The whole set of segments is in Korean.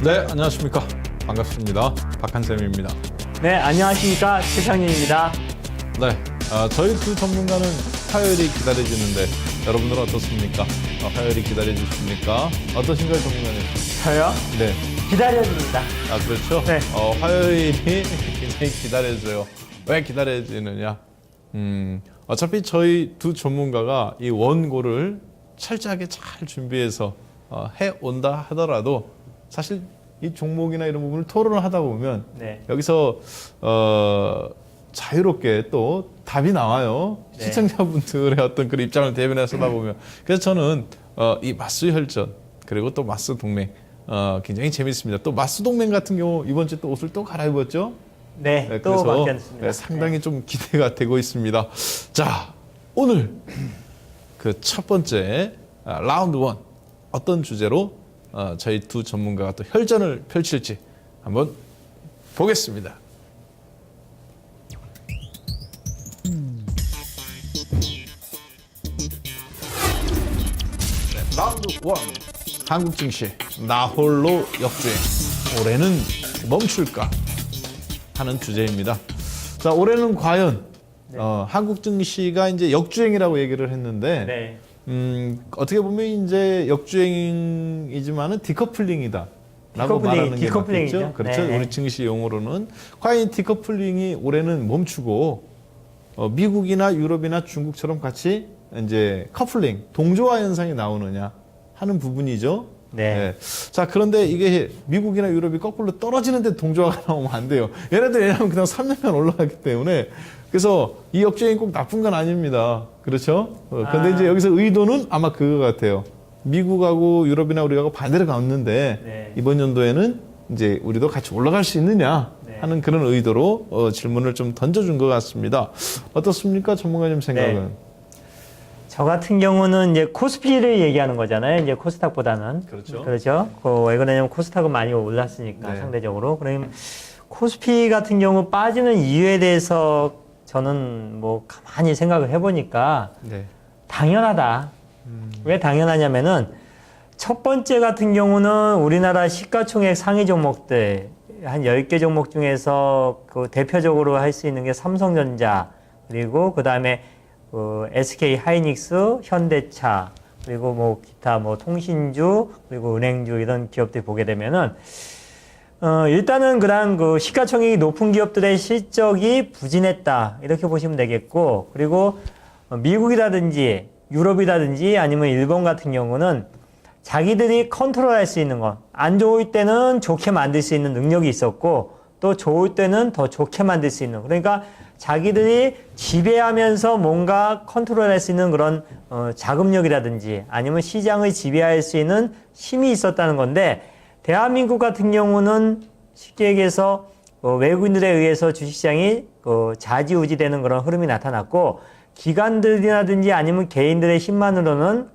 네, 안녕하십니까. 반갑습니다. 박한쌤입니다. 네, 안녕하십니까. 최상윤입니다. 네, 저희 두 전문가는 화요일이 기다려지는데 여러분들은 어떻습니까? 화요일이 기다려지십니까? 어떠신가요, 전문가님? 저요? 네. 기다려집니다. 그렇죠? 네. 화요일이 굉장히 기다려져요. 왜 기다려지느냐? 어차피 저희 두 전문가가 이 원고를 철저하게 잘 준비해서 해온다 하더라도 사실 이 종목이나 이런 부분을 토론을 하다 보면 네. 여기서 자유롭게 또 답이 나와요. 네. 시청자분들의 어떤 그런 입장을 대변해서 하다 보면. 그래서 저는 이 마수 혈전 그리고 또 마수 동맹 굉장히 재밌습니다. 또 마수 동맹 같은 경우 이번 주에 또 옷을 또 갈아입었죠. 네, 네, 또 그래서 바뀌었습니다. 상당히 좀 기대가 되고 있습니다. 자, 오늘 그 첫 번째 라운드 1 어떤 주제로 저희 두 전문가가 또 혈전을 펼칠지 한번 보겠습니다. 네, 라운드 1 한국 증시 나홀로 역주행 올해는 멈출까 하는 주제입니다. 자, 올해는 과연 한국 증시가 이제 역주행이라고 얘기를 했는데 네. 어떻게 보면 이제 역주행이지만은 디커플링이다. 라고 말하는 게 디커플링이죠. 맞겠죠? 그렇죠. 네. 우리 증시 용어로는 과연 디커플링이 올해는 멈추고 미국이나 유럽이나 중국처럼 같이 이제 커플링, 동조화 현상이 나오느냐 하는 부분이죠. 네. 자, 그런데 이게 미국이나 유럽이 거꾸로 떨어지는데 동조화가 나오면 안 돼요. 얘네들 왜냐하면 그냥 3년간 올라가기 때문에 그래서 이 역주행이 꼭 나쁜 건 아닙니다. 그렇죠? 근데 이제 여기서 의도는 아마 그거 같아요. 미국하고 유럽이나 우리하고 반대로 갔는데 네. 이번 연도에는 이제 우리도 같이 올라갈 수 있느냐 하는 그런 의도로 질문을 좀 던져준 것 같습니다. 어떻습니까? 전문가님 생각은? 네. 저 같은 경우는 이제 코스피를 얘기하는 거잖아요. 이제 코스닥보다는. 그렇죠. 그렇죠. 왜 그러냐면 코스닥은 많이 올랐으니까 네. 상대적으로. 그러면 코스피 같은 경우 빠지는 이유에 대해서 저는 뭐 가만히 생각을 해보니까 네. 당연하다. 왜 당연하냐면은 첫 번째 같은 경우는 우리나라 시가총액 상위 종목들 한 10개 종목 중에서 그 대표적으로 할 수 있는 게 삼성전자 그리고 그다음에 SK 하이닉스, 현대차 그리고 뭐 기타 뭐 통신주 그리고 은행주 이런 기업들 보게 되면은 일단은 그다음 그 시가총액이 높은 기업들의 실적이 부진했다 이렇게 보시면 되겠고 그리고 미국이라든지 유럽이라든지 아니면 일본 같은 경우는 자기들이 컨트롤할 수 있는 것, 안 좋을 때는 좋게 만들 수 있는 능력이 있었고 또 좋을 때는 더 좋게 만들 수 있는 그러니까 자기들이 지배하면서 뭔가 컨트롤할 수 있는 그런 자금력이라든지 아니면 시장을 지배할 수 있는 힘이 있었다는 건데 대한민국 같은 경우는 쉽게 얘기해서 외국인들에 의해서 주식시장이 좌지우지되는 그런 흐름이 나타났고 기관들이라든지 아니면 개인들의 힘만으로는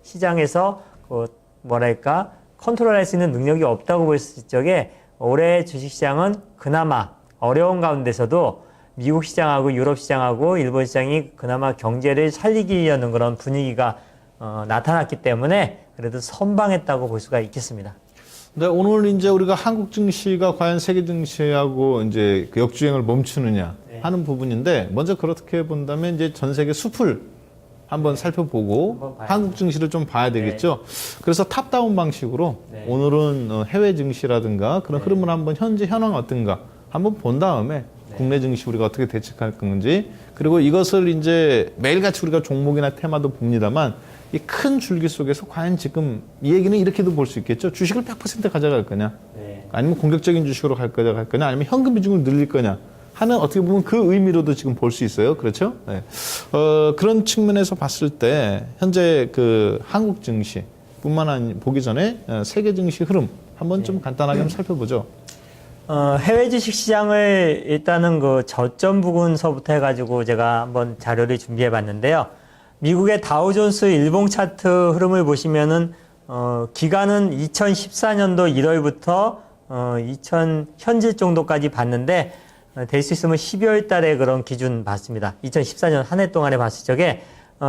시장에서 뭐랄까 컨트롤할 수 있는 능력이 없다고 볼 수 있을 적에 올해 주식시장은 그나마 어려운 가운데서도 미국 시장하고 유럽 시장하고 일본 시장이 그나마 경제를 살리기 위한 그런 분위기가 나타났기 때문에 그래도 선방했다고 볼 수가 있겠습니다. 네, 오늘 이제 우리가 한국 증시가 과연 세계 증시하고 이제 그 역주행을 멈추느냐 하는 부분인데 먼저 그렇게 본다면 이제 전 세계 숲을 한번 살펴보고 한국 증시를 좀 봐야 되겠죠. 그래서 탑다운 방식으로 오늘은 해외 증시라든가 그런 흐름을 한번 현재 현황 어떤가 한번 본 다음에 국내 증시 우리가 어떻게 대책할 건지 그리고 이것을 이제 매일같이 우리가 종목이나 테마도 봅니다만 이 큰 줄기 속에서 과연 지금 이 얘기는 이렇게도 볼 수 있겠죠. 주식을 100% 가져갈 거냐 아니면 공격적인 주식으로 갈 거냐 아니면 현금 비중을 늘릴 거냐 하는 어떻게 보면 그 의미로도 지금 볼 수 있어요. 그렇죠? 네. 그런 측면에서 봤을 때 현재 그 한국 증시 뿐만 아니라 보기 전에 세계 증시 흐름 한번 좀 간단하게 한번 살펴보죠. 해외 주식 시장을 일단은 그 저점 부근서부터 해가지고 제가 한번 자료를 준비해 봤는데요. 미국의 다우존스 일봉 차트 흐름을 보시면은, 기간은 2014년도 1월부터, 현재 정도까지 봤는데, 될 수 있으면 12월 달에 그런 기준 봤습니다. 2014년 한 해 동안에 봤을 적에,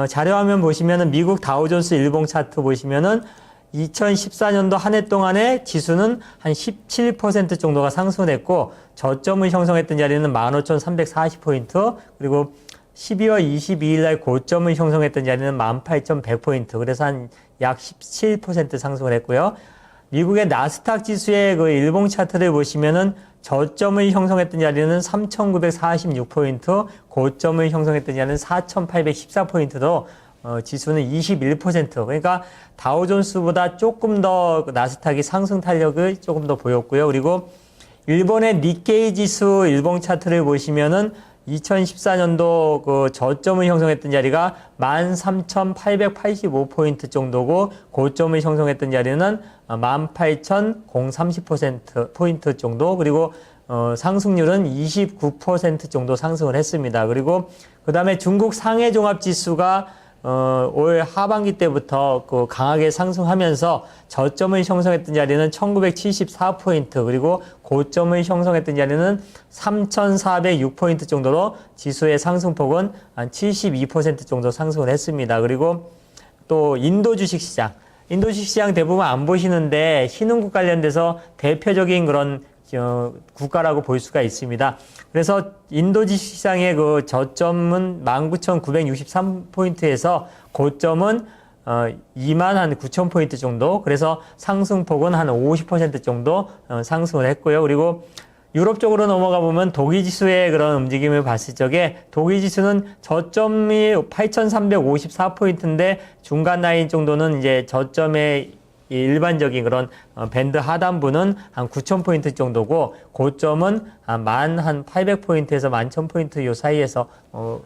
자료화면 보시면은 미국 다우존스 일봉 차트 보시면은 2014년도 한 해 동안에 지수는 한 17% 정도가 상승했고 저점을 형성했던 자리는 15,340포인트, 그리고 12월 22일 날 고점을 형성했던 자리는 18,100포인트. 그래서 한 약 17% 상승을 했고요. 미국의 나스닥 지수의 그 일봉 차트를 보시면은 저점을 형성했던 자리는 3,946포인트, 고점을 형성했던 자리는 4,814포인트로 지수는 21%. 그러니까 다우존스보다 조금 더 나스닥이 상승 탄력을 조금 더 보였고요. 그리고 일본의 니케이 지수 일봉 차트를 보시면은 2014년도 그 저점을 형성했던 자리가 13,885포인트 정도고 고점을 형성했던 자리는 18,030포인트 정도, 그리고 상승률은 29% 정도 상승을 했습니다. 그리고 그 다음에 중국 상해 종합 지수가 올 하반기 때부터 그 강하게 상승하면서 저점을 형성했던 자리는 1974포인트, 그리고 고점을 형성했던 자리는 3406포인트 정도로 지수의 상승폭은 한 72% 정도 상승을 했습니다. 그리고 또 인도 주식시장. 인도 주식시장 대부분 안 보시는데 신흥국 관련돼서 대표적인 그런 국가라고 볼 수가 있습니다. 그래서 인도 주식시장의 그 저점은 19,963포인트에서 고점은 29,000포인트 정도. 그래서 상승폭은 한 50% 정도 상승을 했고요. 그리고 유럽 쪽으로 넘어가 보면 독일 지수의 그런 움직임을 봤을 적에 독일 지수는 저점이 8,354포인트인데 중간 라인 정도는 이제 저점의 일반적인 그런 밴드 하단부는 한 9,000포인트 정도고 고점은 한 800포인트에서 11,000포인트 요 사이에서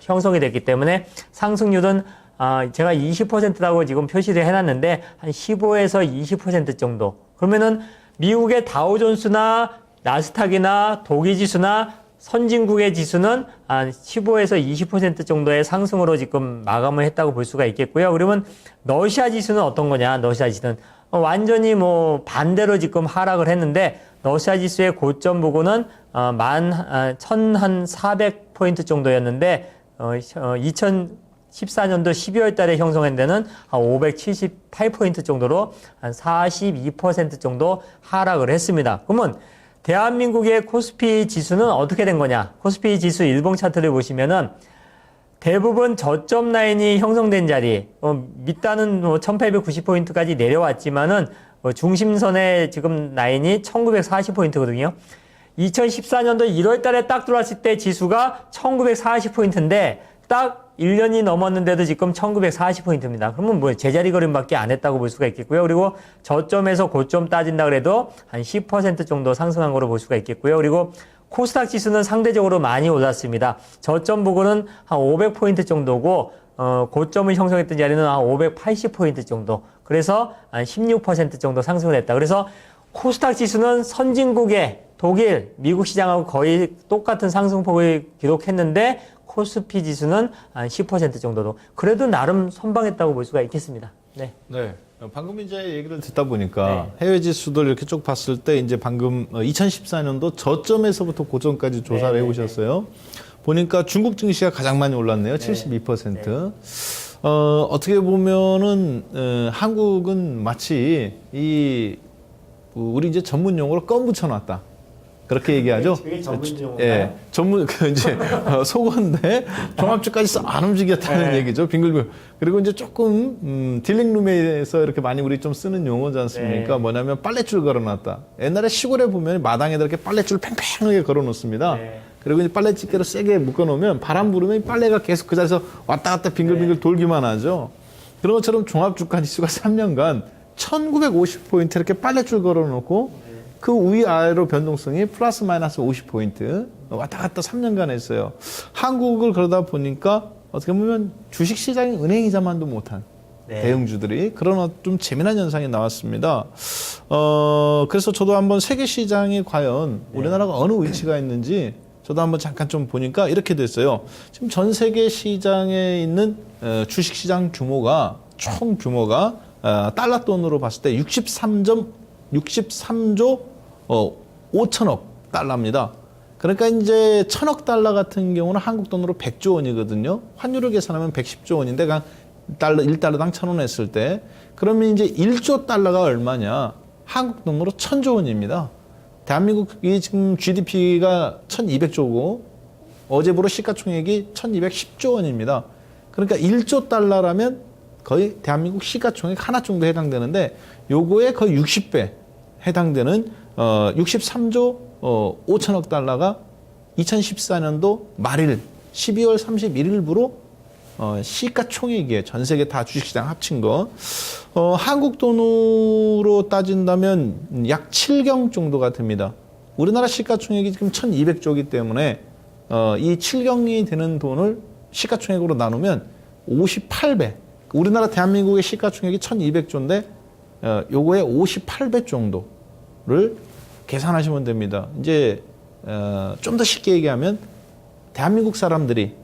형성이 됐기 때문에 상승률은 제가 20%라고 지금 표시를 해놨는데 한 15에서 20% 정도. 그러면은 미국의 다우존스나 나스닥이나 독일 지수나 선진국의 지수는 한 15에서 20% 정도의 상승으로 지금 마감을 했다고 볼 수가 있겠고요. 그러면 러시아 지수는 어떤 거냐? 러시아 지수는 완전히 뭐 반대로 지금 하락을 했는데 러시아 지수의 고점 부근은 1,400포인트 정도였는데 2014년도 12월 달에 형성한 데는 한 578포인트 정도로 한 42% 정도 하락을 했습니다. 그러면 대한민국의 코스피 지수는 어떻게 된 거냐? 코스피 지수 일봉 차트를 보시면은 대부분 저점 라인이 형성된 자리, 밑단은 1890포인트까지 내려왔지만은 중심선의 지금 라인이 1940포인트거든요. 2014년도 1월 달에 딱 들어왔을 때 지수가 1940포인트인데 딱 1년이 넘었는데도 지금 1940포인트입니다. 그러면 뭐 제자리 걸음밖에 안 했다고 볼 수가 있겠고요. 그리고 저점에서 고점 따진다 그래도 한 10% 정도 상승한 거로 볼 수가 있겠고요. 그리고 코스닥 지수는 상대적으로 많이 올랐습니다. 저점 부근은 한 500포인트 정도고 고점을 형성했던 자리는 한 580포인트 정도. 그래서 한 16% 정도 상승을 했다. 그래서 코스닥 지수는 선진국의 독일, 미국 시장하고 거의 똑같은 상승폭을 기록했는데 코스피 지수는 한 10% 정도로 그래도 나름 선방했다고 볼 수가 있겠습니다. 네. 네. 방금 이제 얘기를 듣다 보니까 해외 지수들 이렇게 쭉 봤을 때 이제 방금 2014년도 저점에서부터 고점까지 조사를 해오셨어요. 보니까 중국 증시가 가장 많이 올랐네요. 72%. 어떻게 보면은 한국은 마치 우리 이제 전문 용어로 껌 붙여놨다. 그렇게 얘기하죠. 그게 전문 용어인가요? 예, 전문 이제 속어인데 종합주까지 안 움직였다는 얘기죠. 빙글빙글. 그리고 이제 조금 딜링룸에서 이렇게 많이 우리 좀 쓰는 용어지 않습니까? 뭐냐면 빨랫줄 걸어놨다. 옛날에 시골에 보면 마당에다 이렇게 빨랫줄 팽팽하게 걸어놓습니다. 그리고 이제 빨래집게로 세게 묶어놓으면 바람 부르면 빨래가 계속 그 자리에서 왔다 갔다 빙글빙글 돌기만 하죠. 그런 것처럼 종합주가 지수가 3년간 1950포인트 이렇게 빨랫줄 걸어놓고 그 위아래로 변동성이 플러스 마이너스 50포인트 왔다 갔다 3년간 했어요. 한국을 그러다 보니까 어떻게 보면 주식시장이 은행이자만도 못한 대형주들이 그런 좀 재미난 현상이 나왔습니다. 그래서 저도 한번 세계시장이 과연 우리나라가 어느 위치가 있는지 저도 한번 잠깐 좀 보니까 이렇게 됐어요. 지금 전 세계 시장에 있는 주식시장 규모가 총 규모가 달러 돈으로 봤을 때 63조 5천억 달러입니다. 그러니까 이제 1,000억 달러 같은 경우는 한국 돈으로 100조 원이거든요. 환율을 계산하면 110조 원인데 1달러당 1,000원 했을 때 그러면 이제 1조 달러가 얼마냐? 한국 돈으로 1,000조 원입니다. 대한민국이 지금 GDP가 1,200조고 어제부로 시가총액이 1,210조 원입니다. 그러니까 1조 달러라면 거의 대한민국 시가총액 하나 정도 해당되는데 요거에 거의 60배 해당되는 63조 5천억 달러가 2014년도 말일 12월 31일부로 시가총액이에요. 전 세계 다 주식시장 합친 거. 한국 돈으로 따진다면 약 7경 정도가 됩니다. 우리나라 시가총액이 지금 1,200조이기 때문에 이 7경이 되는 돈을 시가총액으로 나누면 58배. 우리나라 대한민국의 시가총액이 1,200조인데 요거의 58배 정도를 계산하시면 됩니다. 이제 좀 더 쉽게 얘기하면 대한민국 사람들이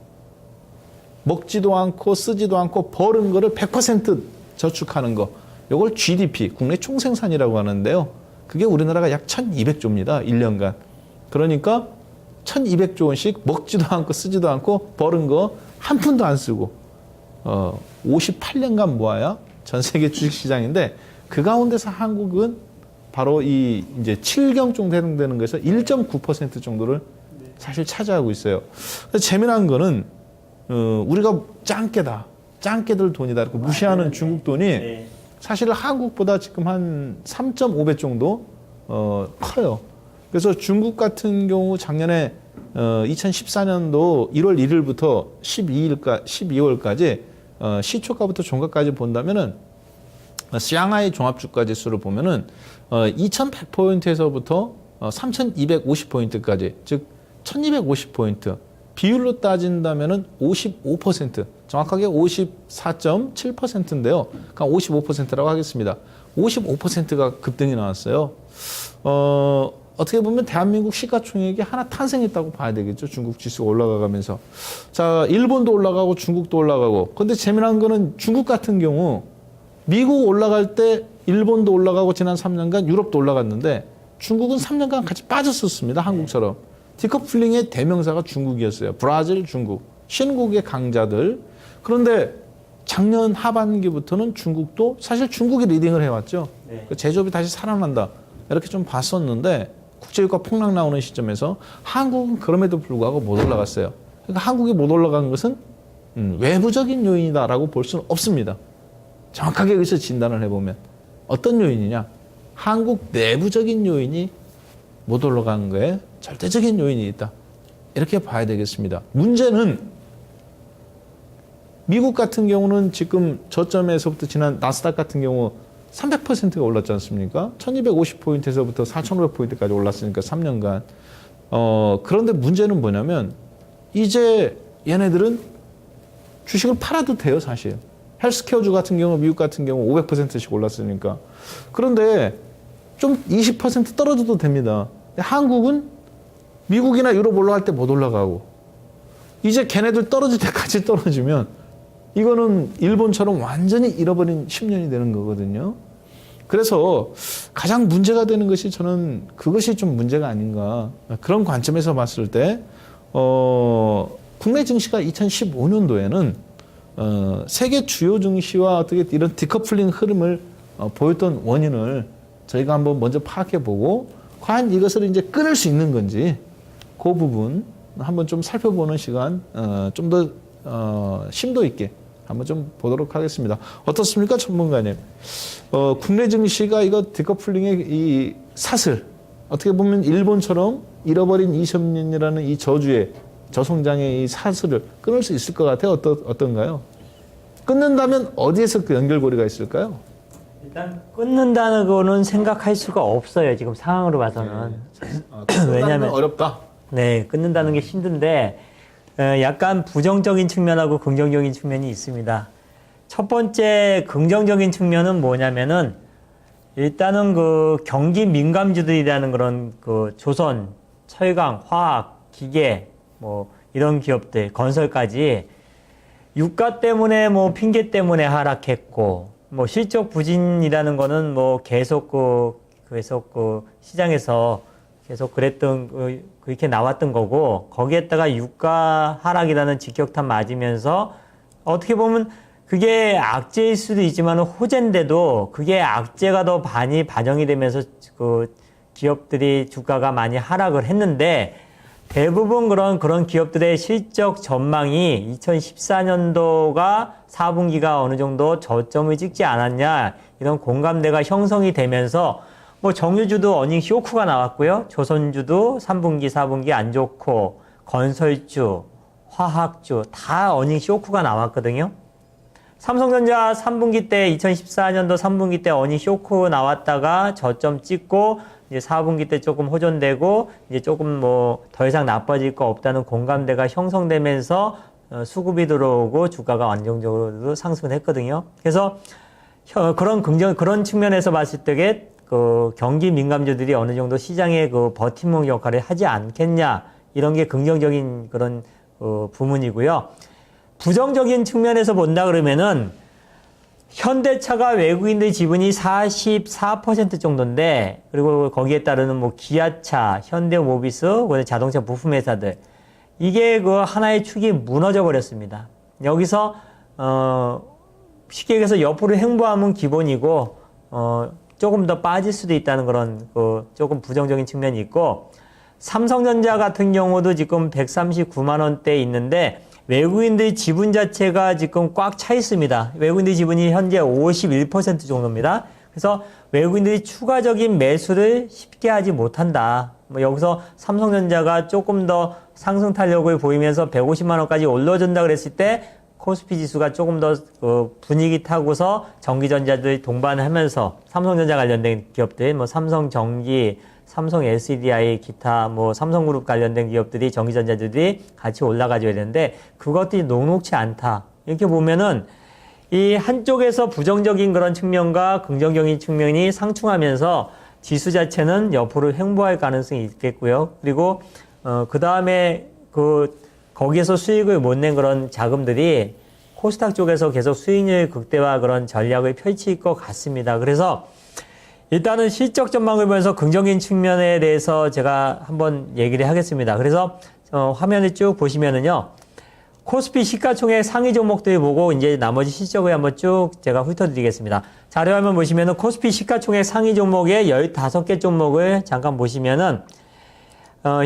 먹지도 않고 쓰지도 않고 버는 거를 100% 저축하는 거. 요걸 GDP, 국내 총생산이라고 하는데요. 그게 우리나라가 약 1,200조입니다. 1년간. 그러니까 1,200조 원씩 먹지도 않고 쓰지도 않고 버는 거 한 푼도 안 쓰고 58년간 모아야 전 세계 주식시장인데 그 가운데서 한국은 바로 이 이제 7경 정도 해당되는 거에서 1.9% 정도를 사실 차지하고 있어요. 재미난 거는 우리가 짱깨들 돈이다 이렇게 무시하는 중국 돈이 사실 한국보다 지금 한 3.5배 정도 커요. 그래서 중국 같은 경우 작년에 2014년도 1월 1일부터 12월까지 시초가부터 종가까지 본다면은 샹하이 종합주가 지수를 보면은 2,100포인트에서부터 3,250포인트까지 즉 1,250포인트 비율로 따진다면은 55% 정확하게 54.7%인데요. 그러니까 55%라고 하겠습니다. 55%가 급등이 나왔어요. 어떻게 보면 대한민국 시가총액이 하나 탄생했다고 봐야 되겠죠. 중국 지수가 올라가면서. 자, 일본도 올라가고 중국도 올라가고. 근데 재미난 거는 중국 같은 경우 미국 올라갈 때 일본도 올라가고 지난 3년간 유럽도 올라갔는데 중국은 3년간 같이 빠졌었습니다. 한국처럼. 디커플링의 대명사가 중국이었어요. 브라질, 중국. 신국의 강자들. 그런데 작년 하반기부터는 중국도 사실 중국이 리딩을 해왔죠. 네. 제조업이 다시 살아난다. 이렇게 좀 봤었는데 국제유가 폭락 나오는 시점에서 한국은 그럼에도 불구하고 못 올라갔어요. 그러니까 한국이 못 올라간 것은 외부적인 요인이다라고 볼 수는 없습니다. 정확하게 여기서 진단을 해보면 어떤 요인이냐? 한국 내부적인 요인이 못 올라간 거에 절대적인 요인이 있다. 이렇게 봐야 되겠습니다. 문제는 미국 같은 경우는 지금 저점에서부터 지난 나스닥 같은 경우 300%가 올랐지 않습니까? 1250포인트에서부터 4500포인트까지 올랐으니까 3년간. 그런데 문제는 뭐냐면 이제 얘네들은 주식을 팔아도 돼요, 사실. 헬스케어주 같은 경우, 미국 같은 경우 500%씩 올랐으니까. 그런데 좀 20% 떨어져도 됩니다. 근데 한국은 미국이나 유럽 올라갈 때 못 올라가고 이제 걔네들 떨어질 때까지 떨어지면 이거는 일본처럼 완전히 잃어버린 10년이 되는 거거든요. 그래서 가장 문제가 되는 것이 저는 그것이 좀 문제가 아닌가. 그런 관점에서 봤을 때 국내 증시가 2015년도에는 세계 주요 증시와 어떻게 이런 디커플링 흐름을 보였던 원인을 저희가 한번 먼저 파악해보고 과연 이것을 이제 끊을 수 있는 건지 그 부분 한번 좀 살펴보는 시간 좀 더 심도 있게 한번 좀 보도록 하겠습니다. 어떻습니까, 전문가님? 국내 증시가 이거 디커플링의 이 사슬 어떻게 보면 일본처럼 잃어버린 20년이라는 이 저주의 저성장의 이 사슬을 끊을 수 있을 것 같아요. 어떤가요? 끊는다면 어디에서 그 연결고리가 있을까요? 일단 끊는다는 거는 생각할 수가 없어요. 지금 상황으로 봐서는. 왜냐하면 어렵다. 네, 끊는다는 게 힘든데 약간 부정적인 측면하고 긍정적인 측면이 있습니다. 첫 번째 긍정적인 측면은 뭐냐면은 일단은 그 경기 민감주들이라는 그런 그 조선, 철강, 화학, 기계 뭐 이런 기업들, 건설까지 유가 때문에 뭐 핑계 때문에 하락했고 뭐 실적 부진이라는 거는 뭐 계속 그 시장에서 계속 그렇게 나왔던 거고 거기에다가 유가 하락이라는 직격탄 맞으면서 어떻게 보면 그게 악재일 수도 있지만 호재인데도 그게 악재가 더 많이 반영이 되면서 그 기업들이 주가가 많이 하락을 했는데 대부분 그런 기업들의 실적 전망이 2014년도가 4분기가 어느 정도 저점을 찍지 않았냐 이런 공감대가 형성이 되면서 뭐 정유주도 어닝 쇼크가 나왔고요. 조선주도 3분기, 4분기 안 좋고 건설주, 화학주 다 어닝 쇼크가 나왔거든요. 삼성전자 3분기 때 2014년도 3분기 때 어닝 쇼크 나왔다가 저점 찍고 이제 4분기 때 조금 호전되고 이제 조금 뭐 더 이상 나빠질 거 없다는 공감대가 형성되면서 수급이 들어오고 주가가 안정적으로 상승을 했거든요. 그래서 그런 측면에서 봤을 때 그 경기 민감주들이 어느 정도 시장의 그 버팀목 역할을 하지 않겠냐 이런 게 긍정적인 그런 부문이고요. 부정적인 측면에서 본다 그러면은 현대차가 외국인들 지분이 44% 정도인데 그리고 거기에 따르는 뭐 기아차, 현대모비스, 자동차 부품 회사들 이게 그 하나의 축이 무너져 버렸습니다. 여기서 쉽게 얘기해서 옆으로 횡보하면 기본이고 조금 더 빠질 수도 있다는 그런 조금 부정적인 측면이 있고 삼성전자 같은 경우도 지금 139만 원대에 있는데 외국인들 지분 자체가 지금 꽉 차 있습니다. 외국인들 지분이 현재 51% 정도입니다. 그래서 외국인들이 추가적인 매수를 쉽게 하지 못한다. 뭐 여기서 삼성전자가 조금 더 상승 탄력을 보이면서 150만 원까지 올라준다 그랬을 때 코스피 지수가 조금 더 분위기 타고서 전기전자들 동반하면서 삼성전자 관련된 기업들, 뭐 삼성전기, 삼성 SDI, 기타 뭐 삼성그룹 관련된 기업들이 전기전자들이 같이 올라가줘야 되는데 그것들이 녹록치 않다. 이렇게 보면은 이 한쪽에서 부정적인 그런 측면과 긍정적인 측면이 상충하면서 지수 자체는 옆으로 횡보할 가능성이 있겠고요. 그리고 그 다음에 거기에서 수익을 못 낸 그런 자금들이 코스닥 쪽에서 계속 수익률 극대화 그런 전략을 펼칠 것 같습니다. 그래서 일단은 실적 전망을 보면서 긍정적인 측면에 대해서 제가 한번 얘기를 하겠습니다. 그래서 화면을 쭉 보시면은요. 코스피 시가총액 상위 종목들 보고 이제 나머지 실적을 한번 쭉 제가 훑어드리겠습니다. 자료 화면 보시면은 코스피 시가총액 상위 종목의 15개 종목을 잠깐 보시면은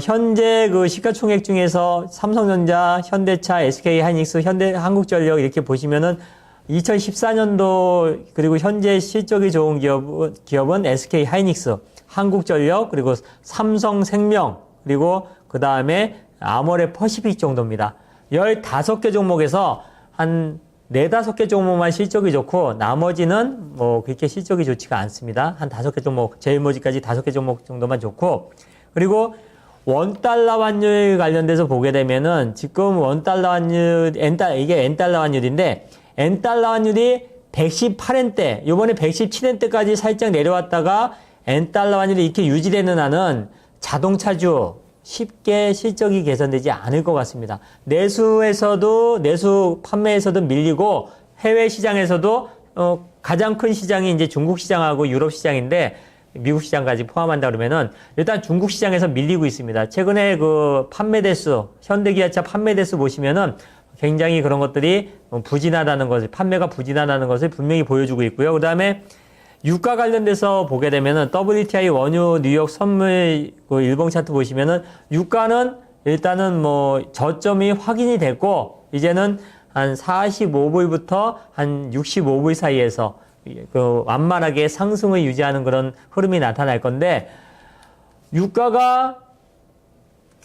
현재 그 시가총액 중에서 삼성전자, 현대차, SK하이닉스, 한국전력 이렇게 보시면은 2014년도 그리고 현재 실적이 좋은 기업은 SK하이닉스, 한국전력, 그리고 삼성생명, 그리고 그 다음에 아모레 퍼시픽 정도입니다. 15개 종목에서 한 4-5개 종목만 실적이 좋고 나머지는 뭐 그렇게 실적이 좋지가 않습니다. 한 5개 종목, 제일모직까지 5개 종목 정도만 좋고 그리고 원달러 환율 관련돼서 보게 되면은 지금 원달러 환율, 이게 N달러 환율인데 N달러 환율이 118엔대, 요번에 117엔대까지 살짝 내려왔다가 N달러 환율이 이렇게 유지되는 한은 자동차주 쉽게 실적이 개선되지 않을 것 같습니다. 내수 판매에서도 밀리고 해외 시장에서도 가장 큰 시장이 이제 중국 시장하고 유럽 시장인데 미국 시장까지 포함한다 그러면은 일단 중국 시장에서 밀리고 있습니다. 최근에 그 판매 대수, 현대기아차 판매 대수 보시면은 굉장히 그런 것들이 부진하다는 것을, 판매가 부진하다는 것을 분명히 보여주고 있고요. 그 다음에 유가 관련돼서 보게 되면은 WTI 원유 뉴욕 선물 그 일봉 차트 보시면은 유가는 일단은 뭐 저점이 확인이 됐고 이제는 한 45불부터 한 65불 사이에서 완만하게 상승을 유지하는 그런 흐름이 나타날 건데 유가가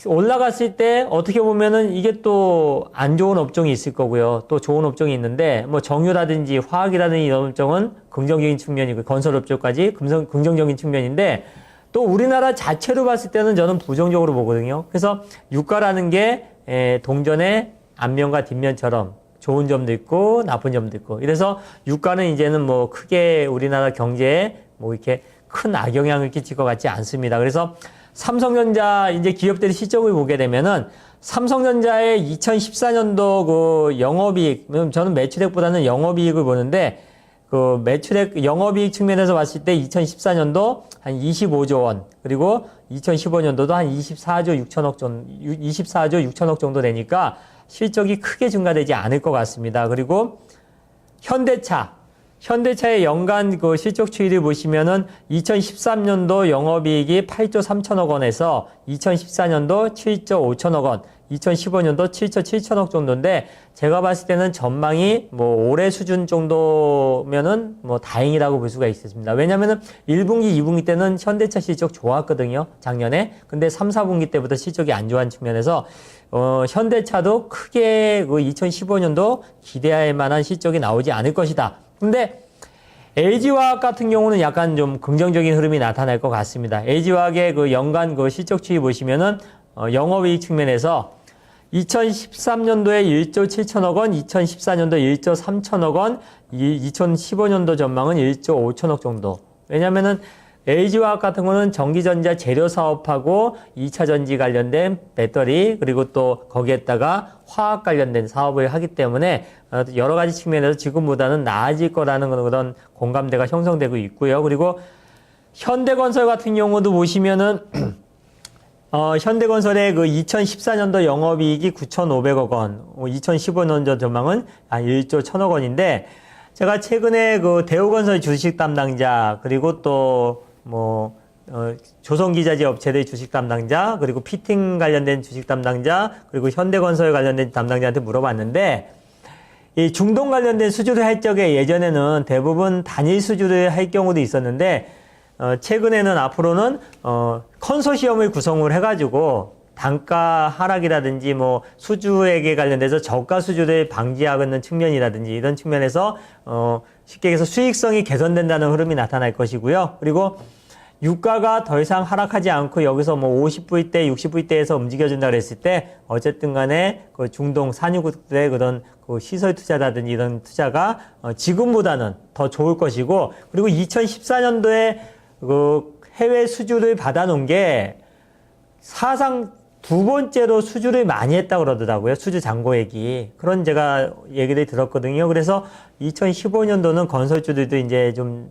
올라갔을 때 어떻게 보면은 이게 또 안 좋은 업종이 있을 거고요. 또 좋은 업종이 있는데 뭐 정유라든지 화학이라든지 이런 업종은 긍정적인 측면이고 건설업종까지 긍정적인 측면인데 또 우리나라 자체로 봤을 때는 저는 부정적으로 보거든요. 그래서 유가라는 게 동전의 앞면과 뒷면처럼 좋은 점도 있고 나쁜 점도 있고 이래서 유가는 이제는 뭐 크게 우리나라 경제에 뭐 이렇게 큰 악영향을 끼칠 것 같지 않습니다. 그래서 삼성전자 이제 기업들의 실적을 보게 되면은 삼성전자의 2014년도 그 영업이익, 저는 매출액보다는 영업이익을 보는데 그 매출액 영업이익 측면에서 봤을 때 2014년도 한 25조 원 그리고 2015년도도 한 24조 6천억 정도 되니까 실적이 크게 증가되지 않을 것 같습니다. 그리고 현대차의 연간 그 실적 추이를 보시면은 2013년도 영업이익이 8조 3천억 원에서 2014년도 7조 5천억 원, 2015년도 7조 7천억 정도인데 제가 봤을 때는 전망이 뭐 올해 수준 정도면은 뭐 다행이라고 볼 수가 있습니다. 왜냐면은 1분기, 2분기 때는 현대차 실적 좋았거든요. 작년에. 근데 3, 4분기 때부터 실적이 안 좋은 측면에서 현대차도 크게 그 2015년도 기대할 만한 실적이 나오지 않을 것이다. 근데 LG화학 같은 경우는 약간 좀 긍정적인 흐름이 나타날 것 같습니다. LG화학의 그 연간 그 실적 추이 보시면은 영업이익 측면에서 2013년도에 1조 7천억 원, 2014년도 1조 3천억 원, 2015년도 전망은 1조 5천억 정도. 왜냐면은 LG화학 같은 거는 전기전자 재료 사업하고 2차 전지 관련된 배터리 그리고 또 거기에다가 화학 관련된 사업을 하기 때문에 여러 가지 측면에서 지금보다는 나아질 거라는 그런 공감대가 형성되고 있고요. 그리고 현대건설 같은 경우도 보시면은 현대건설의 그 2014년도 영업이익이 9,500억 원, 2015년도 전망은 1조 1,000억 원인데 제가 최근에 그 대우건설 주식 담당자 그리고 또 조선기자재 업체의 주식 담당자, 그리고 피팅 관련된 주식 담당자, 그리고 현대건설 관련된 담당자한테 물어봤는데, 이 중동 관련된 수주를 할 적에 예전에는 대부분 단일 수주를 할 경우도 있었는데, 최근에는 앞으로는, 컨소시엄을 구성을 해가지고, 단가 하락이라든지 뭐 수주액에 관련돼서 저가 수주를 방지하는 측면이라든지 이런 측면에서, 쉽게 얘기해서 수익성이 개선된다는 흐름이 나타날 것이고요. 그리고 유가가 더 이상 하락하지 않고 여기서 뭐 50불대, 60불대에서 움직여준다 그랬을 때 어쨌든 간에 그 중동 산유국들의 그런 그 시설 투자라든지 이런 투자가 지금보다는 더 좋을 것이고 그리고 2014년도에 그 해외 수주를 받아놓은 게 사상 두 번째로 수주를 많이 했다고 그러더라고요. 수주 잔고액이. 그런 제가 얘기를 들었거든요. 그래서 2015년도는 건설주들도 이제 좀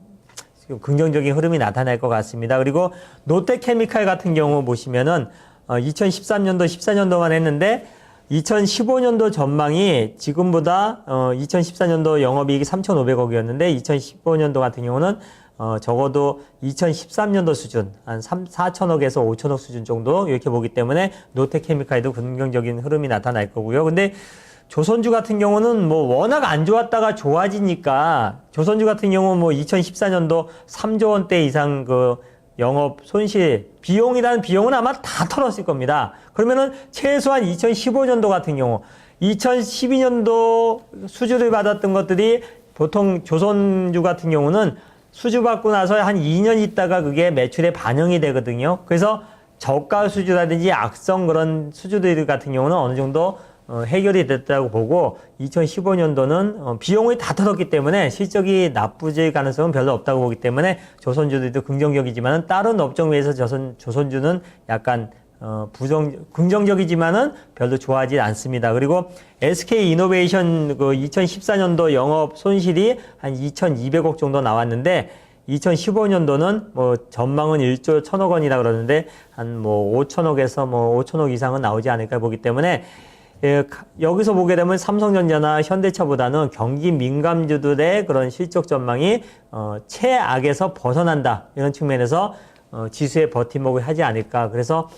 긍정적인 흐름이 나타날 것 같습니다. 그리고 롯데케미칼 같은 경우 보시면은 2013년도, 14년도만 했는데 2015년도 전망이 지금보다 2014년도 영업이익이 3,500억이었는데 2015년도 같은 경우는 적어도 2013년도 수준 한 4천억에서 5천억 수준 정도 이렇게 보기 때문에 롯데케미칼도 긍정적인 흐름이 나타날 거고요. 근데 조선주 같은 경우는 뭐 워낙 안 좋았다가 좋아지니까 조선주 같은 경우 뭐 2014년도 3조 원대 이상 그 영업 손실 비용이라는 비용은 아마 다 털었을 겁니다. 그러면은 최소한 2015년도 같은 경우 2012년도 수주를 받았던 것들이 보통 조선주 같은 경우는 수주 받고 나서 한 2년 있다가 그게 매출에 반영이 되거든요. 그래서 저가 수주라든지 악성 그런 수주들 같은 경우는 어느 정도 해결이 됐다고 보고 2015년도는 비용을 다 털었기 때문에 실적이 나쁘질 가능성은 별로 없다고 보기 때문에 조선주들도 긍정적이지만은 다른 업종 외에서 조선주는 약간 긍정적이지만은 별로 좋아하지 않습니다. 그리고 SK 이노베이션 그 2014년도 영업 손실이 한 2,200억 정도 나왔는데 2015년도는 뭐 전망은 1조 1,000억 원이라 그러는데 한 뭐 5천억에서 뭐 5천억 이상은 나오지 않을까 보기 때문에 여기서 보게 되면 삼성전자나 현대차보다는 경기 민감주들의 그런 실적 전망이 최악에서 벗어난다 이런 측면에서 지수의 버팀목을 하지 않을까. 그래서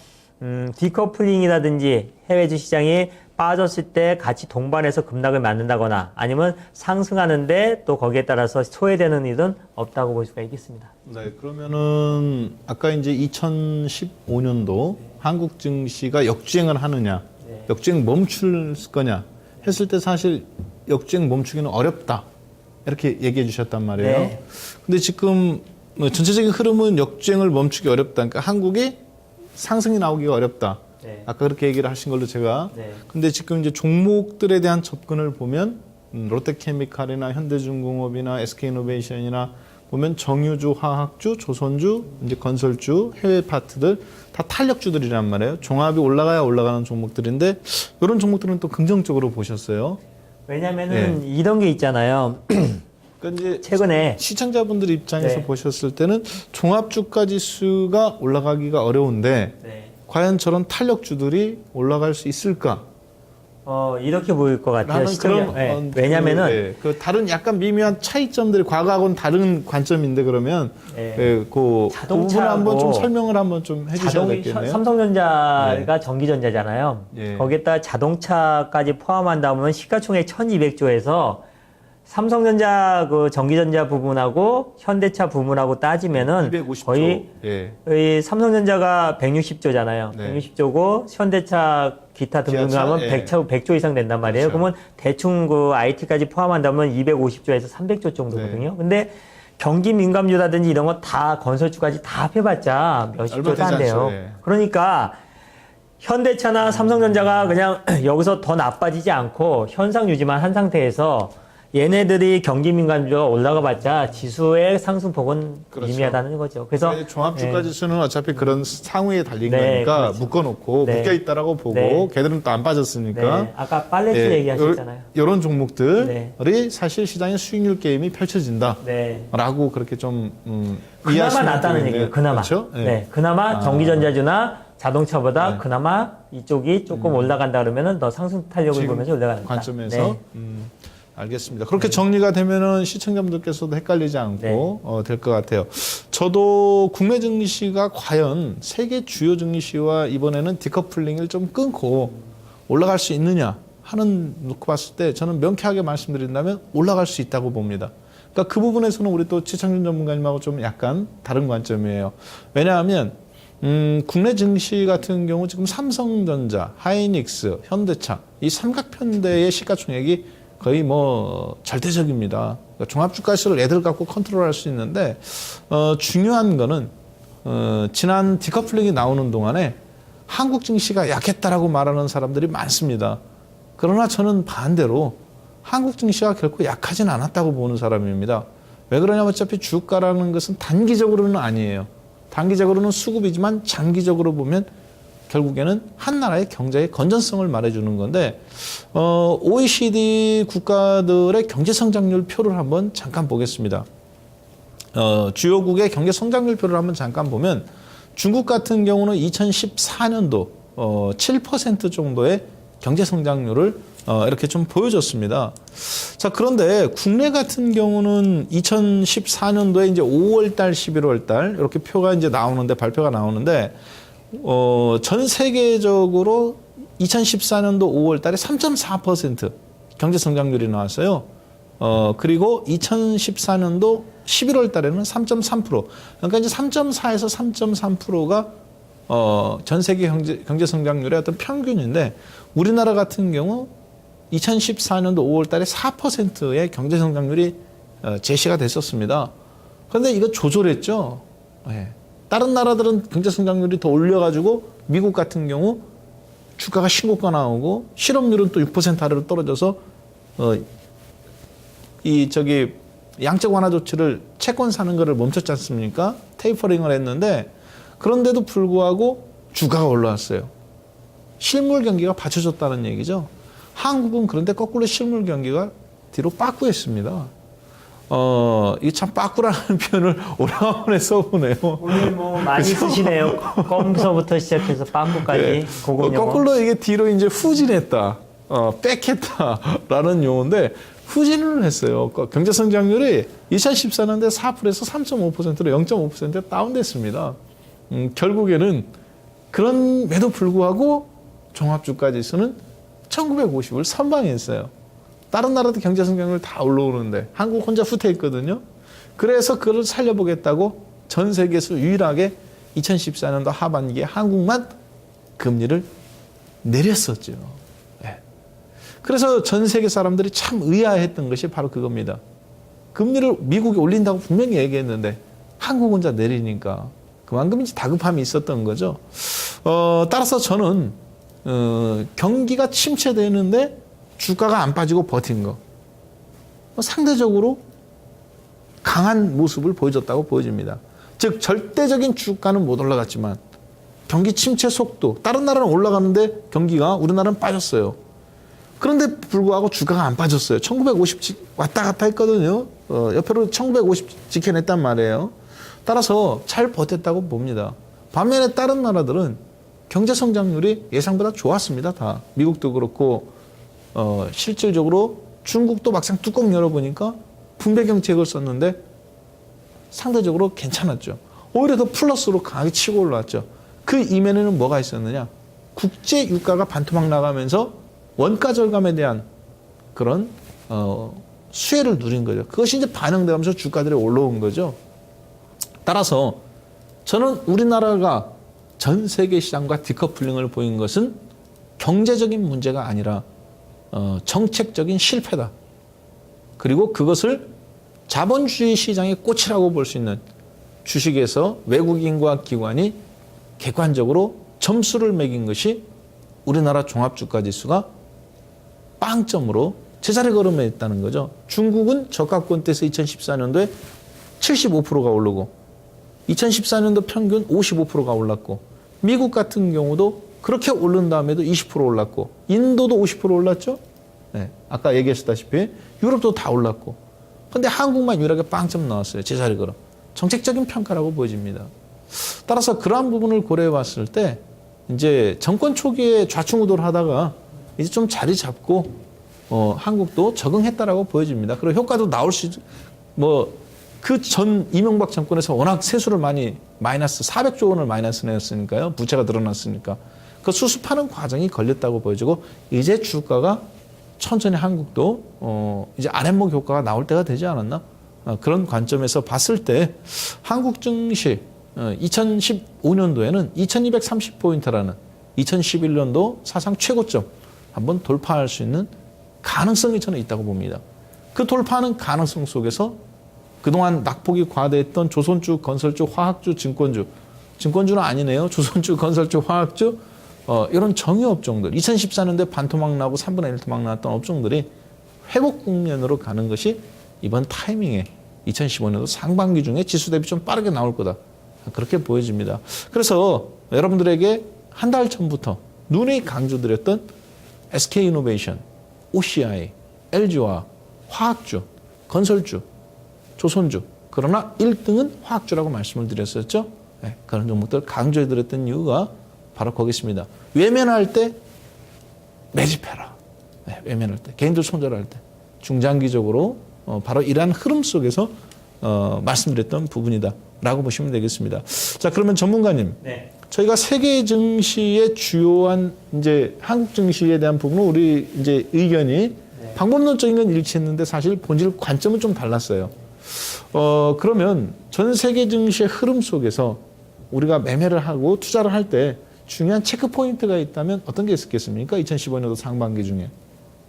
디커플링이라든지 해외 주시장이 빠졌을 때 같이 동반해서 급락을 맞는다거나 아니면 상승하는데 또 거기에 따라서 소외되는 일은 없다고 볼 수가 있겠습니다. 네, 그러면은 아까 이제 2015년도 한국 증시가 역주행을 하느냐, 역주행 멈출 거냐 했을 때 사실 역주행 멈추기는 어렵다 이렇게 얘기해 주셨단 말이에요. 네. 근데 지금 뭐 전체적인 흐름은 역주행을 멈추기 어렵다. 그러니까 한국이 상승이 나오기가 어렵다. 네. 아까 그렇게 얘기를 하신 걸로 제가. 네. 근데 지금 이제 종목들에 대한 접근을 보면 롯데케미칼이나 현대중공업이나 SK이노베이션이나 보면 정유주, 화학주, 조선주, 이제 건설주, 해외 파트들 다 탄력주들이란 말이에요. 종합이 올라가야 올라가는 종목들인데 이런 종목들은 또 긍정적으로 보셨어요. 왜냐면은 이런 게 있잖아요. 그러니까 이제 최근에 시청자분들 입장에서 네. 보셨을 때는 종합주가 지수가 올라가기가 어려운데 네. 과연 저런 탄력주들이 올라갈 수 있을까? 이렇게 보일 것 같아요. 라는 시청자. 그런 왜냐면은 그 다른 약간 미묘한 차이점들이 과거하고는 다른 관점인데 그러면 그 부분을 한번 좀 설명을 한번 좀 해주셔야 되겠네요. 삼성전자가 전기전자잖아요. 예. 거기에다 자동차까지 포함한다면 시가총액 1,200조에서 삼성전자 그 전기전자 부분하고 현대차 부분하고 따지면은 250조. 거의 예. 이 삼성전자가 160조잖아요. 네. 160조고 현대차 기타 등등 기아차? 하면 예. 100조 이상 된단 말이에요. 그렇죠. 그러면 대충 그 IT까지 포함한다면 250조에서 300조 정도거든요. 네. 근데 경기 민감주라든지 이런 거 다 건설주까지 다 합해봤자 몇십 얼마 조도 안 되지 돼요. 않죠. 예. 그러니까 현대차나 삼성전자가 그냥 여기서 더 나빠지지 않고 현상 유지만 한 상태에서 얘네들이 경기 민감주가 올라가봤자 지수의 상승폭은 그렇죠. 미미하다는 거죠. 그래서 종합주가 지수는 어차피 그런 상위에 달린 네, 거니까 그렇죠. 묶어놓고 네. 묶여있다라고 보고 네. 걔들은 또 안 빠졌으니까 네, 아까 팔레트 얘기하셨잖아요. 이런 종목들이 네. 사실 시장의 수익률 게임이 펼쳐진다라고 네. 그렇게 좀 그나마 이해하시면 낫다는 되겠네요. 얘기예요. 그나마. 그렇죠? 네. 네. 그나마 전기전자주나 자동차보다 네. 그나마 이쪽이 조금 올라간다 그러면은 더 상승 탄력을 지금 보면서 올라간다. 관점에서 네. 알겠습니다. 그렇게 정리가 되면은 시청자분들께서도 헷갈리지 않고 네. 될 것 같아요. 저도 국내 증시가 과연 세계 주요 증시와 이번에는 디커플링을 좀 끊고 올라갈 수 있느냐 하는 놓고 봤을 때 저는 명쾌하게 말씀드린다면 올라갈 수 있다고 봅니다. 그러니까 그 부분에서는 우리 또 최창준 전문가님하고 좀 약간 다른 관점이에요. 왜냐하면 국내 증시 같은 경우 지금 삼성전자, 하이닉스, 현대차 이 삼각편대의 시가총액이 거의 뭐 절대적입니다. 그러니까 종합주가시를 애들 갖고 컨트롤할 수 있는데 중요한 거는 지난 디커플링이 나오는 동안에 한국 증시가 약했다라고 말하는 사람들이 많습니다. 그러나 저는 반대로 한국 증시가 결코 약하진 않았다고 보는 사람입니다. 왜 그러냐면 어차피 주가라는 것은 단기적으로는 아니에요. 단기적으로는 수급이지만 장기적으로 보면 결국에는 한 나라의 경제의 건전성을 말해주는 건데 OECD 국가들의 경제 성장률 표를 한번 잠깐 보겠습니다. 주요국의 경제 성장률 표를 한번 잠깐 보면 중국 같은 경우는 2014년도 7% 정도의 경제 성장률을 이렇게 좀 보여줬습니다. 자, 그런데 국내 같은 경우는 2014년도에 이제 5월달, 11월달 이렇게 표가 이제 나오는데 발표가 나오는데 전 세계적으로 2014년도 5월 달에 3.4% 경제 성장률이 나왔어요. 그리고 2014년도 11월 달에는 3.3%. 그러니까 이제 3.4에서 3.3%가 전 세계 경제 성장률의 어떤 평균인데 우리나라 같은 경우 2014년도 5월 달에 4%의 경제 성장률이 제시가 됐었습니다. 그런데 이거 조절했죠. 네. 다른 나라들은 경제 성장률이 더 올려가지고 미국 같은 경우 주가가 신고가 나오고 실업률은 또 6% 아래로 떨어져서 양적 완화 조치를 채권 사는 거를 멈췄지 않습니까? 테이퍼링을 했는데 그런데도 불구하고 주가가 올라왔어요. 실물 경기가 받쳐줬다는 얘기죠. 한국은 그런데 거꾸로 실물 경기가 뒤로 빠꾸했습니다. 이게 참 빠꾸라는 표현을 오래간만에 써보네요. 오늘 뭐 많이 쓰시네요. 껌서부터 시작해서 빵꾸까지 네. 고급 용어. 거꾸로 이게 뒤로 이제 후진했다, 백했다라는 용어인데 후진을 했어요. 경제 성장률이 2014년대 4%에서 3.5%로 0.5%에 다운됐습니다. 결국에는 그런데도 불구하고 종합주가지수는 1950을 선방했어요. 다른 나라도 경제 성장률 다 올라오는데 한국 혼자 후퇴했거든요. 그래서 그걸 살려보겠다고 전 세계에서 유일하게 2014년도 하반기에 한국만 금리를 내렸었죠. 네. 그래서 전 세계 사람들이 참 의아했던 것이 바로 그겁니다. 금리를 미국이 올린다고 분명히 얘기했는데 한국 혼자 내리니까 그만큼 이제 다급함이 있었던 거죠. 따라서 저는 경기가 침체되는데 주가가 안 빠지고 버틴 거 상대적으로 강한 모습을 보여줬다고 보여집니다. 즉 절대적인 주가는 못 올라갔지만 경기 침체 속도 다른 나라는 올라가는데 경기가 우리나라는 빠졌어요. 그런데 불구하고 주가가 안 빠졌어요. 1950 왔다 갔다 했거든요. 옆으로 1950 지켜냈단 말이에요. 따라서 잘 버텼다고 봅니다. 반면에 다른 나라들은 경제 성장률이 예상보다 좋았습니다. 다 미국도 그렇고 실질적으로 중국도 막상 뚜껑 열어보니까 분배 정책을 썼는데 상대적으로 괜찮았죠. 오히려 더 플러스로 강하게 치고 올라왔죠. 그 이면에는 뭐가 있었느냐? 국제 유가가 반토막 나가면서 원가 절감에 대한 그런 수혜를 누린 거죠. 그것이 이제 반영되면서 주가들이 올라온 거죠. 따라서 저는 우리나라가 전 세계 시장과 디커플링을 보인 것은 경제적인 문제가 아니라 정책적인 실패다. 그리고 그것을 자본주의 시장의 꽃이라고 볼 수 있는 주식에서 외국인과 기관이 객관적으로 점수를 매긴 것이 우리나라 종합주가지수가 빵점으로 제자리 걸음했다는 거죠. 중국은 저가권 때에서 2014년도에 75%가 오르고 2014년도 평균 55%가 올랐고 미국 같은 경우도 그렇게 오른 다음에도 20% 올랐고 인도도 50% 올랐죠. 네, 아까 얘기하셨다시피 유럽도 다 올랐고 근데 한국만 유일하게 빵점 나왔어요. 제자리 걸음. 정책적인 평가라고 보여집니다. 따라서 그러한 부분을 고려해 봤을 때 이제 정권 초기에 좌충우돌 하다가 이제 좀 자리 잡고 한국도 적응했다라고 보여집니다. 그리고 효과도 나올 수 그 전 이명박 정권에서 워낙 세수를 많이 마이너스 400조 원을 마이너스 냈으니까요. 부채가 늘어났으니까 그 수습하는 과정이 걸렸다고 보여지고 이제 주가가 천천히 한국도 이제 아랫목 효과가 나올 때가 되지 않았나? 그런 관점에서 봤을 때 한국 증시 2015년도에는 2230포인트라는 2011년도 사상 최고점 한번 돌파할 수 있는 가능성이 저는 있다고 봅니다. 그 돌파하는 가능성 속에서 그동안 낙폭이 과대했던 조선주, 건설주, 화학주, 증권주는 아니네요. 조선주, 건설주, 화학주 이런 정유업종들 2014년도에 반토막 나고 3분의 1 토막 나왔던 업종들이 회복 국면으로 가는 것이 이번 타이밍에 2015년도 상반기 중에 지수 대비 좀 빠르게 나올 거다. 그렇게 보여집니다. 그래서 여러분들에게 한 달 전부터 누누이 강조드렸던 SK이노베이션, OCI, LG화, 화학주, 건설주, 조선주. 그러나 1등은 화학주라고 말씀을 드렸었죠. 네, 그런 종목들 강조해드렸던 이유가 바로 거기 있습니다. 외면할 때 매집해라. 네, 외면할 때. 개인들 손절할 때. 중장기적으로 바로 이러한 흐름 속에서 말씀드렸던 부분이다. 라고 보시면 되겠습니다. 자, 그러면 전문가님. 네. 저희가 세계 증시의 주요한 이제 한국 증시에 대한 부분은 우리 이제 의견이 방법론적인 건 일치했는데 사실 본질 관점은 좀 달랐어요. 그러면 전 세계 증시의 흐름 속에서 우리가 매매를 하고 투자를 할 때 중요한 체크 포인트가 있다면 어떤 게 있었겠습니까? 2015년도 상반기 중에.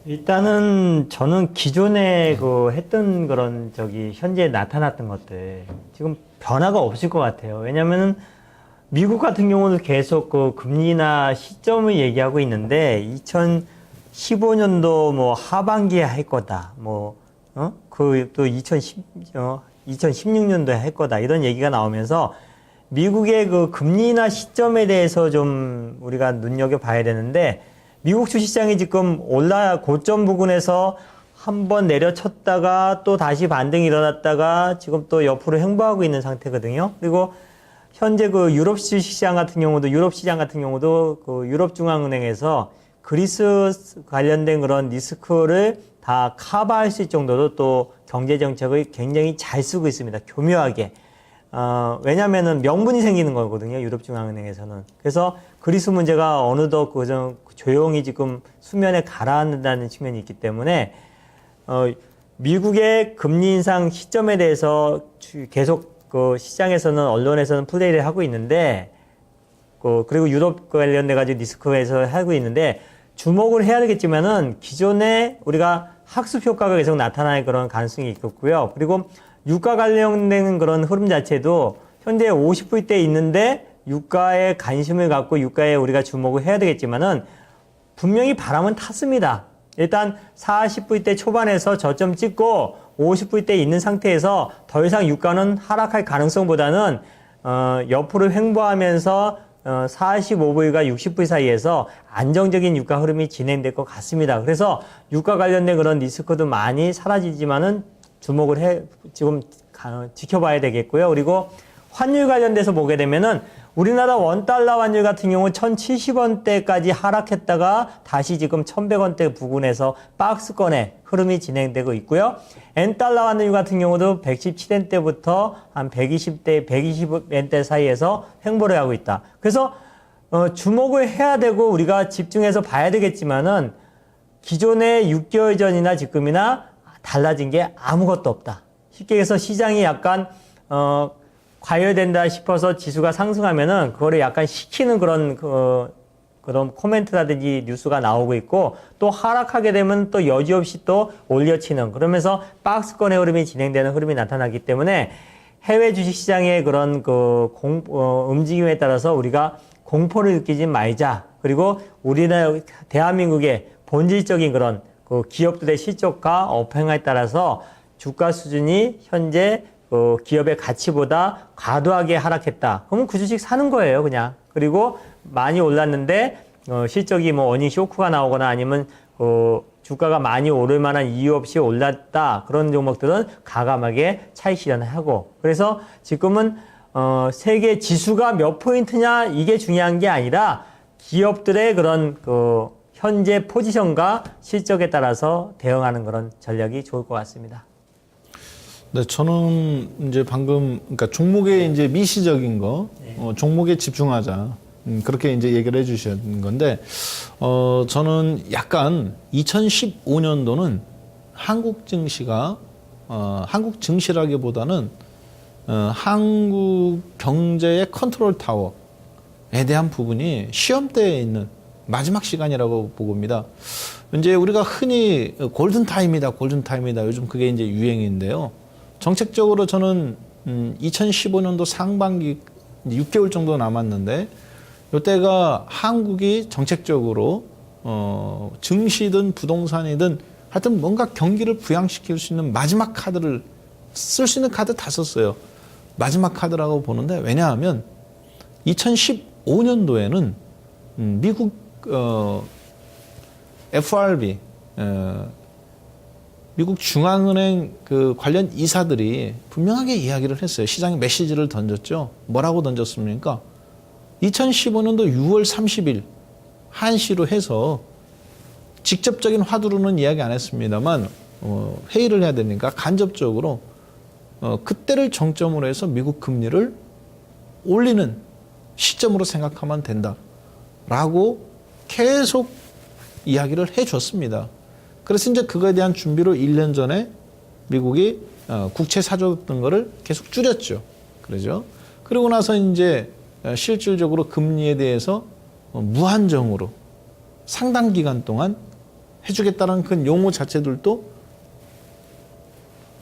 일단은 저는 기존에 했던 그런 현재 나타났던 것들 지금 변화가 없을 것 같아요. 왜냐면은 미국 같은 경우는 계속 금리나 시점을 얘기하고 있는데 2015년도 하반기에 할 거다. 또 2016년도에 할 거다. 이런 얘기가 나오면서 미국의 금리나 시점에 대해서 좀 우리가 눈여겨봐야 되는데 미국 주식시장이 지금 고점 부근에서 한번 내려쳤다가 또 다시 반등이 일어났다가 지금 또 옆으로 횡보하고 있는 상태거든요. 그리고 현재 유럽 주식시장 같은 경우도 유럽중앙은행에서 그리스 관련된 그런 리스크를 다 커버할 수 있을 정도로 또 경제정책을 굉장히 잘 쓰고 있습니다. 교묘하게. 왜냐면은 명분이 생기는 거거든요. 유럽중앙은행에서는. 그래서 그리스 문제가 어느덧 조용히 지금 수면에 가라앉는다는 측면이 있기 때문에, 미국의 금리 인상 시점에 대해서 계속 시장에서는, 언론에서는 플레이를 하고 있는데, 그리고 유럽 관련돼가지고 리스크에서 하고 있는데, 주목을 해야 되겠지만은, 기존에 우리가 학습 효과가 계속 나타날 그런 가능성이 있겠고요. 그리고 유가 관련된 그런 흐름 자체도 현재 50불대에 있는데 유가에 관심을 갖고 유가에 우리가 주목을 해야 되겠지만은 분명히 바람은 탔습니다. 일단 40불대 초반에서 저점 찍고 50불대에 있는 상태에서 더 이상 유가는 하락할 가능성보다는 옆으로 횡보하면서 45불과 60불 사이에서 안정적인 유가 흐름이 진행될 것 같습니다. 그래서 유가 관련된 그런 리스크도 많이 사라지지만은 지금 지켜봐야 되겠고요. 그리고 환율 관련돼서 보게 되면은 우리나라 원달러 환율 같은 경우 1,070원대까지 하락했다가 다시 지금 1,100원대 부근에서 박스권의 흐름이 진행되고 있고요. 엔달러 환율 같은 경우도 117엔대부터 한 120엔대 사이에서 횡보를 하고 있다. 그래서 주목을 해야 되고 우리가 집중해서 봐야 되겠지만은 기존의 6개월 전이나 지금이나 달라진 게 아무것도 없다. 쉽게 해서 시장이 약간 과열된다 싶어서 지수가 상승하면은 그거를 약간 식히는 그런 코멘트라든지 뉴스가 나오고 있고, 또 하락하게 되면 또 여지없이 또 올려치는, 그러면서 박스권의 흐름이 진행되는 흐름이 나타나기 때문에 해외 주식 시장의 그런 움직임에 따라서 우리가 공포를 느끼지 말자. 그리고 우리나라 대한민국의 본질적인 그런 기업들의 실적과 업행에 따라서 주가 수준이 현재 기업의 가치보다 과도하게 하락했다. 그러면 그 주식 사는 거예요, 그냥. 그리고 많이 올랐는데 실적이 뭐 어닝 쇼크가 나오거나 아니면 주가가 많이 오를 만한 이유 없이 올랐다. 그런 종목들은 과감하게 차익 실현하고. 그래서 지금은 세계 지수가 몇 포인트냐 이게 중요한 게 아니라 기업들의 그런 현재 포지션과 실적에 따라서 대응하는 그런 전략이 좋을 것 같습니다. 네, 저는 이제 방금, 그러니까 종목의 이제 미시적인 거, 종목에 집중하자. 그렇게 이제 얘기를 해주신 건데, 저는 약간 2015년도는 한국 증시가, 한국 증시라기보다는, 한국 경제의 컨트롤 타워에 대한 부분이 시험대에 있는 마지막 시간이라고 보고입니다. 이제 우리가 흔히 골든타임이다, 골든타임이다. 요즘 그게 이제 유행인데요. 정책적으로 저는 2015년도 상반기 6개월 정도 남았는데 이때가 한국이 정책적으로 증시든 부동산이든 하여튼 뭔가 경기를 부양시킬 수 있는 마지막 카드를 쓸 수 있는 카드 다 썼어요. 마지막 카드라고 보는데, 왜냐하면 2015년도에는 미국 FRB 미국 중앙은행 관련 이사들이 분명하게 이야기를 했어요. 시장에 메시지를 던졌죠. 뭐라고 던졌습니까? 2015년도 6월 30일 1시로 해서 직접적인 화두로는 이야기 안 했습니다만 회의를 해야 되니까 간접적으로 그때를 정점으로 해서 미국 금리를 올리는 시점으로 생각하면 된다라고 계속 이야기를 해줬습니다. 그래서 이제 그거에 대한 준비로 1년 전에 미국이 국채 사줬던 거를 계속 줄였죠. 그러죠. 그리고 나서 이제 실질적으로 금리에 대해서 무한정으로 상당 기간 동안 해주겠다는 그 용어 자체들도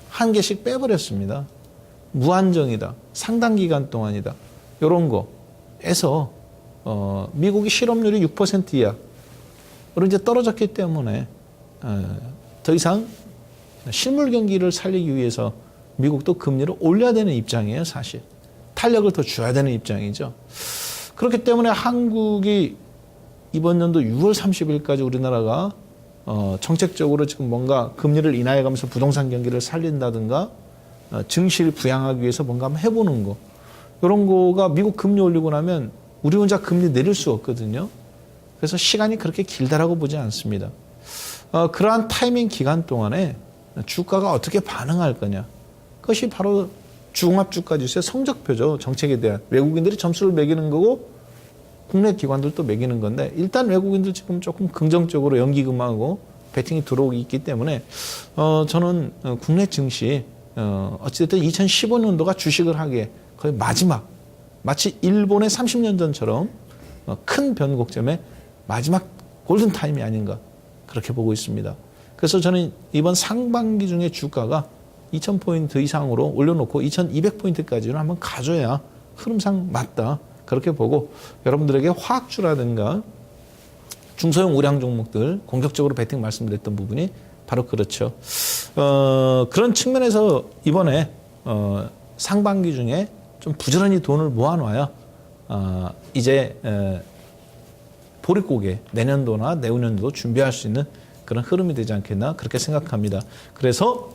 한 개씩 빼버렸습니다. 무한정이다. 상당 기간 동안이다. 이런 거에서 미국이 실업률이 6% 이하로 이제 떨어졌기 때문에 더 이상 실물 경기를 살리기 위해서 미국도 금리를 올려야 되는 입장이에요, 사실. 탄력을 더 줘야 되는 입장이죠. 그렇기 때문에 한국이 이번 연도 6월 30일까지 우리나라가 정책적으로 지금 뭔가 금리를 인하해 가면서 부동산 경기를 살린다든가 증시를 부양하기 위해서 뭔가 한번 해보는 거. 이런 거가 미국 금리 올리고 나면 우리 혼자 금리 내릴 수 없거든요. 그래서 시간이 그렇게 길다라고 보지 않습니다. 그러한 타이밍 기간 동안에 주가가 어떻게 반응할 거냐. 그것이 바로 종합주가지수의 성적표죠. 정책에 대한. 외국인들이 점수를 매기는 거고 국내 기관들도 매기는 건데, 일단 외국인들 지금 조금 긍정적으로 연기금하고 베팅이 들어오고 있기 때문에 저는 국내 증시 어찌됐든 2015년도가 주식을 하기에 거의 마지막, 마치 일본의 30년 전처럼 큰 변곡점의 마지막 골든타임이 아닌가 그렇게 보고 있습니다. 그래서 저는 이번 상반기 중에 주가가 2000포인트 이상으로 올려놓고 2200포인트까지는 한번 가줘야 흐름상 맞다. 그렇게 보고 여러분들에게 화학주라든가 중소형 우량 종목들 공격적으로 베팅 말씀드렸던 부분이 바로 그렇죠. 그런 측면에서 이번에 상반기 중에 좀 부지런히 돈을 모아놔야 이제 보릿고개 내년도나 내후년도도 준비할 수 있는 그런 흐름이 되지 않겠나 그렇게 생각합니다. 그래서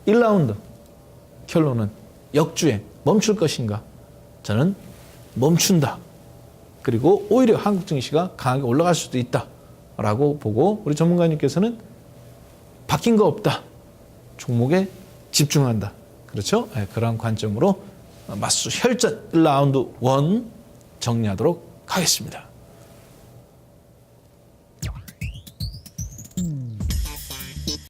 1라운드 결론은 역주행 멈출 것인가? 저는 멈춘다. 그리고 오히려 한국 증시가 강하게 올라갈 수도 있다라고 보고 우리 전문가님께서는 바뀐 거 없다. 종목에 집중한다. 그렇죠? 네, 그런 관점으로 맞수 혈전 1라운드 1 정리하도록 하겠습니다.